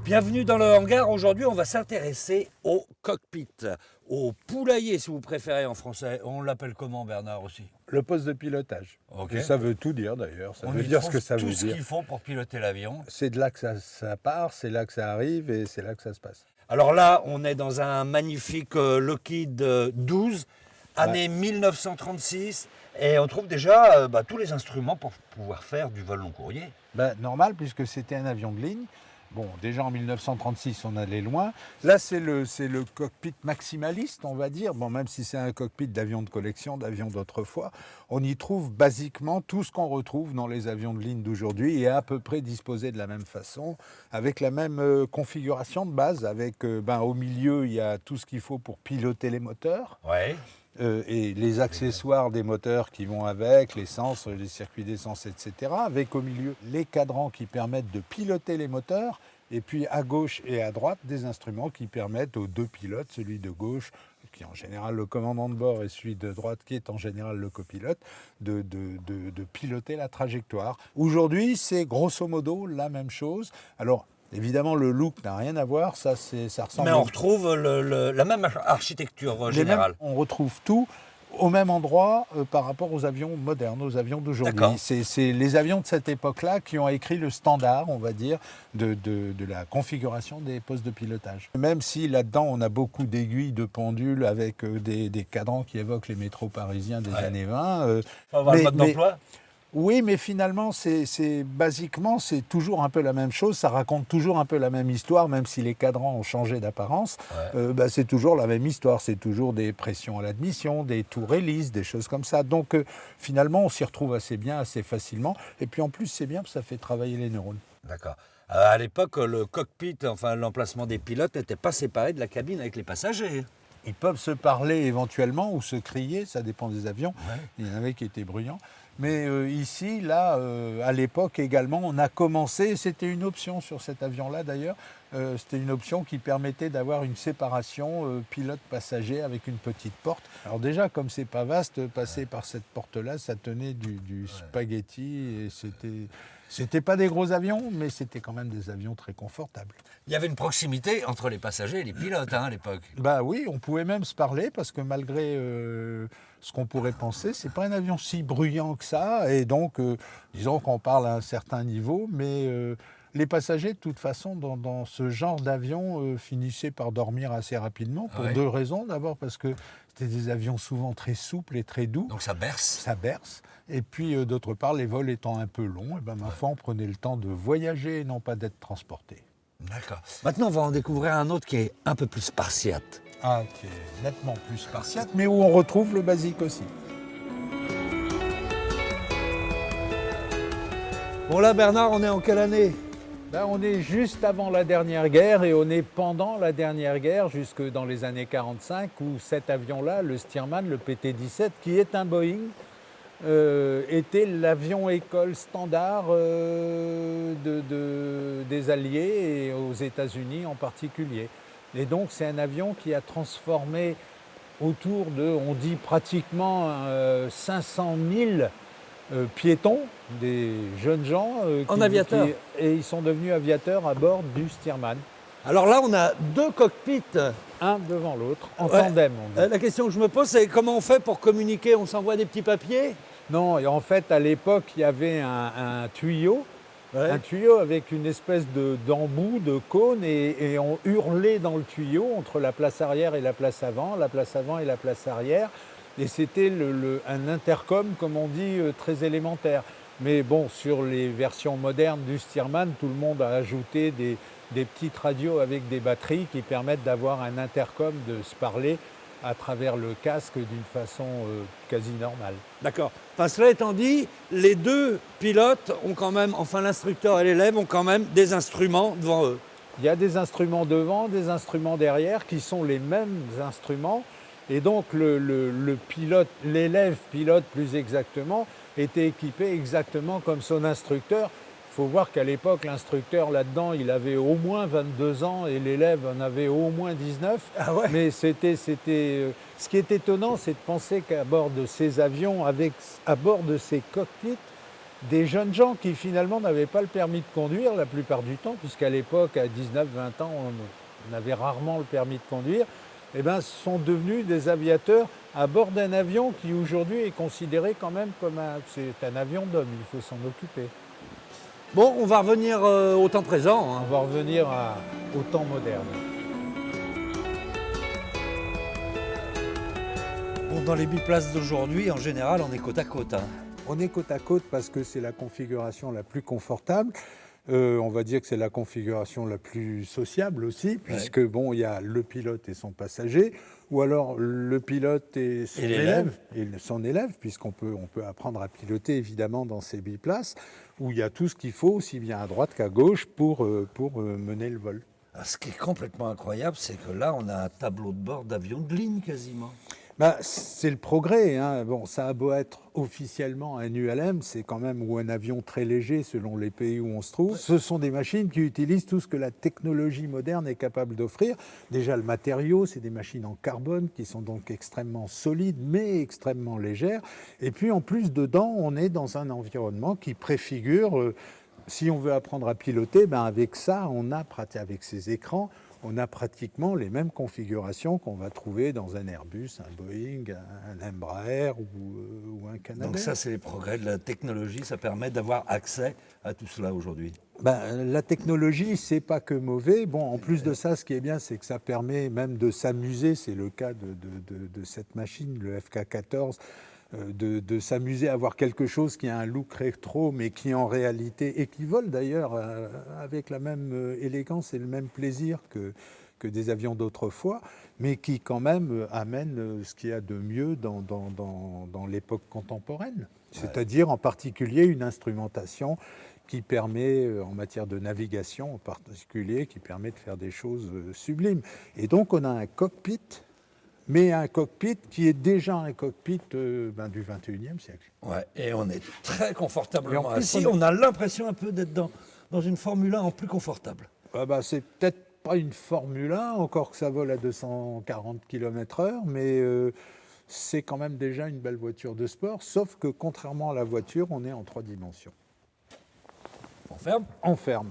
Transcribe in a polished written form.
Bienvenue dans le hangar. Aujourd'hui, on va s'intéresser au cockpit, au poulailler si vous préférez en français. On l'appelle comment, Bernard, aussi? Le poste de pilotage. Ok. Et ça veut tout dire d'ailleurs. Ça On veut y dire trouve ce que ça tout veut ce dire. qu'il faut pour piloter l'avion. C'est de là que ça part, c'est là que ça arrive et c'est là que ça se passe. Alors là, on est dans un magnifique Lockheed 12, année 1936, et on trouve déjà tous les instruments pour pouvoir faire du vol long courrier. Normal puisque c'était un avion de ligne. Bon, déjà en 1936, on allait loin. Là, c'est le cockpit maximaliste, on va dire. Bon, même si c'est un cockpit d'avion de collection, d'avion d'autrefois, on y trouve basiquement tout ce qu'on retrouve dans les avions de ligne d'aujourd'hui et à peu près disposé de la même façon, avec la même configuration de base. Avec, au milieu, il y a tout ce qu'il faut pour piloter les moteurs. Ouais. Et les accessoires des moteurs qui vont avec, l'essence, les circuits d'essence, etc. Avec au milieu les cadrans qui permettent de piloter les moteurs. Et puis à gauche et à droite, des instruments qui permettent aux deux pilotes, celui de gauche, qui est en général le commandant de bord, et celui de droite, qui est en général le copilote, de piloter la trajectoire. Aujourd'hui, c'est grosso modo la même chose. Alors, évidemment, le look n'a rien à voir, ça ressemble... Mais on retrouve la même architecture générale. On retrouve tout au même endroit par rapport aux avions modernes, aux avions d'aujourd'hui. C'est les avions de cette époque-là qui ont écrit le standard, on va dire, de la configuration des postes de pilotage. Même si là-dedans, on a beaucoup d'aiguilles, de pendules avec des cadrans qui évoquent les métros parisiens des années 20. On va voir le mode d'emploi. Oui, mais finalement, basiquement, c'est toujours un peu la même chose. Ça raconte toujours un peu la même histoire, même si les cadrans ont changé d'apparence. Ouais. C'est toujours la même histoire. C'est toujours des pressions à l'admission, des tours hélices, des choses comme ça. Donc, finalement, on s'y retrouve assez bien, assez facilement. Et puis, en plus, c'est bien parce que ça fait travailler les neurones. D'accord. À l'époque, le cockpit, enfin l'emplacement des pilotes, n'était pas séparé de la cabine avec les passagers. Ils peuvent se parler éventuellement ou se crier, ça dépend des avions. Ouais. Il y en avait qui étaient bruyants. Mais ici, là, à l'époque également, on a commencé, c'était une option sur cet avion-là d'ailleurs, c'était une option qui permettait d'avoir une séparation pilote-passager avec une petite porte. Alors déjà, comme c'est pas vaste, passer par cette porte-là, ça tenait du spaghetti et c'était pas des gros avions, mais c'était quand même des avions très confortables. Il y avait une proximité entre les passagers et les pilotes à l'époque. Oui, on pouvait même se parler parce que malgré ce qu'on pourrait penser, c'est pas un avion si bruyant que ça. Et donc, disons qu'on parle à un certain niveau, mais les passagers, de toute façon, dans ce genre d'avion, finissaient par dormir assez rapidement pour deux raisons. D'abord parce que c'était des avions souvent très souples et très doux. Donc ça berce. Ça berce. Et puis, d'autre part, les vols étant un peu longs, ma foi, on prenait le temps de voyager et non pas d'être transporté. D'accord. Maintenant, on va en découvrir un autre qui est un peu plus spartiate. Ah, qui est nettement plus spartiate, mais où on retrouve le basique aussi. Bon là, Bernard, on est en quelle année ? On est juste avant la dernière guerre et on est pendant la dernière guerre, jusque dans les années 45, où cet avion-là, le Stearman, le PT-17, qui est un Boeing, était l'avion école standard des Alliés et aux États-Unis en particulier. Et donc c'est un avion qui a transformé autour de, on dit pratiquement 500 000 piétons, des jeunes gens. En aviateur. Et ils sont devenus aviateurs à bord du Stearman. Alors là, on a deux cockpits. Un devant l'autre, en tandem. La question que je me pose, c'est comment on fait pour communiquer ? On s'envoie des petits papiers ? Non, et en fait, à l'époque, il y avait un tuyau, un tuyau avec une espèce d'embout, de cône, et on hurlait dans le tuyau entre la place arrière et la place avant et la place arrière. Et c'était un intercom, comme on dit, très élémentaire. Mais bon, sur les versions modernes du Stearman, tout le monde a ajouté des petites radios avec des batteries qui permettent d'avoir un intercom, de se parler à travers le casque d'une façon quasi normale. D'accord. Enfin, cela étant dit, les deux pilotes ont quand même, enfin l'instructeur et l'élève ont quand même des instruments devant eux. Il y a des instruments devant, des instruments derrière qui sont les mêmes instruments. Et donc le pilote, l'élève pilote plus exactement, était équipé exactement comme son instructeur. Il faut voir qu'à l'époque, l'instructeur là-dedans, il avait au moins 22 ans et l'élève en avait au moins 19. Ah ouais. Mais ce qui est étonnant, c'est de penser qu'à bord de ces avions, à bord de ces cockpits, des jeunes gens qui finalement n'avaient pas le permis de conduire la plupart du temps, puisqu'à l'époque, à 19-20 ans, on avait rarement le permis de conduire, eh ben, sont devenus des aviateurs à bord d'un avion qui aujourd'hui est considéré quand même comme c'est un avion d'homme, il faut s'en occuper. Bon, on va revenir au temps présent. On va revenir au temps moderne. Bon, dans les biplaces d'aujourd'hui, en général, on est côte à côte. On est côte à côte parce que c'est la configuration la plus confortable. On va dire que c'est la configuration la plus sociable aussi, puisque bon, il y a le pilote et son passager, ou alors le pilote et son élève, puisqu'on peut apprendre à piloter évidemment dans ces biplaces, où il y a tout ce qu'il faut, aussi bien à droite qu'à gauche, pour mener le vol. Alors, ce qui est complètement incroyable, c'est que là, on a un tableau de bord d'avion de ligne quasiment. C'est le progrès. Hein. Bon, ça a beau être officiellement un ULM, c'est quand même ou un avion très léger selon les pays où on se trouve. Ce sont des machines qui utilisent tout ce que la technologie moderne est capable d'offrir. Déjà, le matériau, c'est des machines en carbone qui sont donc extrêmement solides, mais extrêmement légères. Et puis, en plus, dedans, on est dans un environnement qui préfigure... si on veut apprendre à piloter, avec ça, avec ces écrans, on a pratiquement les mêmes configurations qu'on va trouver dans un Airbus, un Boeing, un Embraer ou un Canadair. Donc ça, c'est les progrès de la technologie, ça permet d'avoir accès à tout cela aujourd'hui. La technologie, c'est pas que mauvais. Bon, en plus de ça, ce qui est bien, c'est que ça permet même de s'amuser. C'est le cas de cette machine, le FK14, de s'amuser à avoir quelque chose qui a un look rétro, mais qui en réalité, et qui vole d'ailleurs avec la même élégance et le même plaisir que des avions d'autrefois, mais qui quand même amène ce qu'il y a de mieux dans l'époque contemporaine. C'est-à-dire en particulier une instrumentation qui permet, en matière de navigation en particulier, qui permet de faire des choses sublimes. Et donc on a un cockpit, mais un cockpit qui est déjà un cockpit du 21e siècle. Ouais, et on est très confortablement assis. On a l'impression un peu d'être dans une Formule 1 en plus confortable. C'est peut-être pas une Formule 1, encore que ça vole à 240 km/h, mais c'est quand même déjà une belle voiture de sport, sauf que contrairement à la voiture, on est en 3 dimensions. On ferme ? On ferme.